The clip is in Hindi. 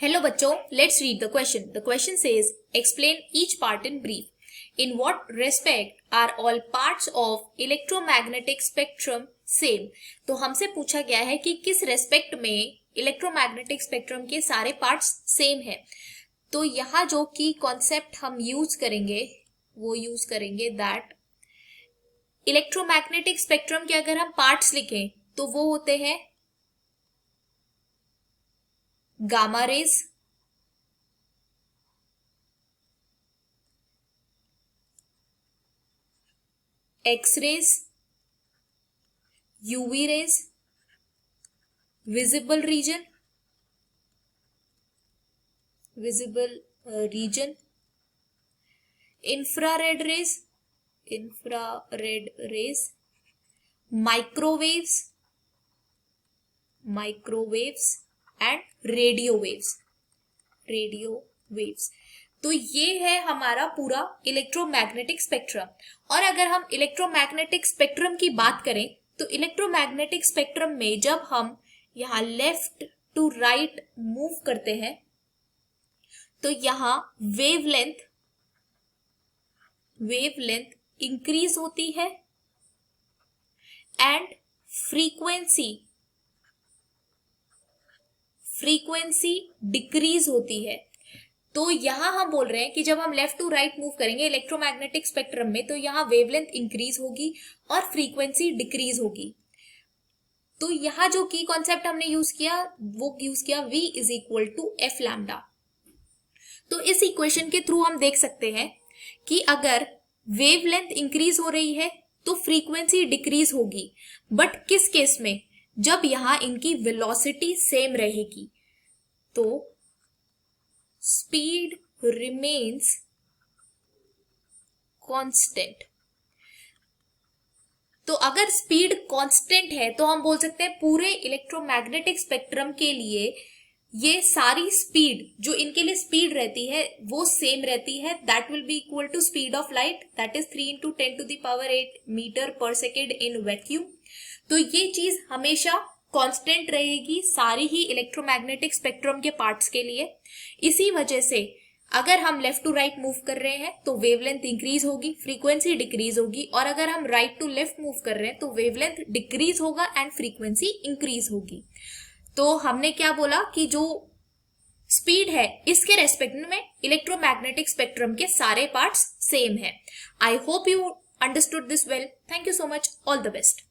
Hello बच्चों, let's read the question. The question says, explain each part in brief. In what respect are all parts of electromagnetic spectrum same? तो हमसे पूछा गया है कि किस रेस्पेक्ट में इलेक्ट्रोमैग्नेटिक स्पेक्ट्रम के सारे पार्ट्स सेम है। तो यहाँ जो की कॉन्सेप्ट हम यूज करेंगे वो यूज करेंगे दैट इलेक्ट्रोमैग्नेटिक स्पेक्ट्रम के अगर हम पार्ट्स लिखें तो वो होते हैं gamma rays, X rays, UV rays, visible region, infrared rays, microwaves and radio waves. तो ये है हमारा पूरा इलेक्ट्रोमैग्नेटिक स्पेक्ट्रम। और अगर हम इलेक्ट्रोमैग्नेटिक स्पेक्ट्रम की बात करें तो इलेक्ट्रोमैग्नेटिक स्पेक्ट्रम में जब हम यहां लेफ्ट टू राइट मूव करते हैं तो यहां वेवलेंथ इंक्रीज होती है एंड फ्रीक्वेंसी डिक्रीज होती है। तो यहां हम बोल रहे हैं कि जब हम लेफ्ट टू राइट मूव करेंगे इलेक्ट्रोमैग्नेटिक स्पेक्ट्रम में तो यहां वेवलेंथ इंक्रीज होगी और फ्रीक्वेंसी डिक्रीज होगी। तो यहां जो की कॉन्सेप्ट हमने यूज किया वो यूज किया V is equal to F lambda. तो इस इक्वेशन के थ्रू हम देख सकते हैं कि अगर वेवलेंथ इंक्रीज हो रही है तो फ्रीक्वेंसी डिक्रीज होगी, बट किस केस में? जब यहां इनकी वेलोसिटी सेम रहेगी तो स्पीड रिमेन्स कांस्टेंट। तो अगर स्पीड कांस्टेंट है तो हम बोल सकते हैं पूरे इलेक्ट्रोमैग्नेटिक स्पेक्ट्रम के लिए ये सारी स्पीड जो इनके लिए स्पीड रहती है वो सेम रहती है। That will be equal to speed of light, that is 3 × 10⁸ metre per second in vacuum. तो ये चीज हमेशा कांस्टेंट रहेगी सारी ही इलेक्ट्रोमैग्नेटिक स्पेक्ट्रम के पार्ट्स के लिए। इसी वजह से अगर हम लेफ्ट टू राइट मूव कर रहे हैं तो वेवलेंथ इंक्रीज होगी, फ्रीक्वेंसी डिक्रीज होगी, और अगर हम राइट टू लेफ्ट मूव कर रहे हैं तो वेवलेंथ डिक्रीज होगा एंड फ्रीक्वेंसी इंक्रीज होगी। तो हमने क्या बोला कि जो स्पीड है इसके रेस्पेक्ट में इलेक्ट्रोमैग्नेटिक स्पेक्ट्रम के सारे पार्ट्स सेम है। I hope you understood this well. Thank you so much. All the best.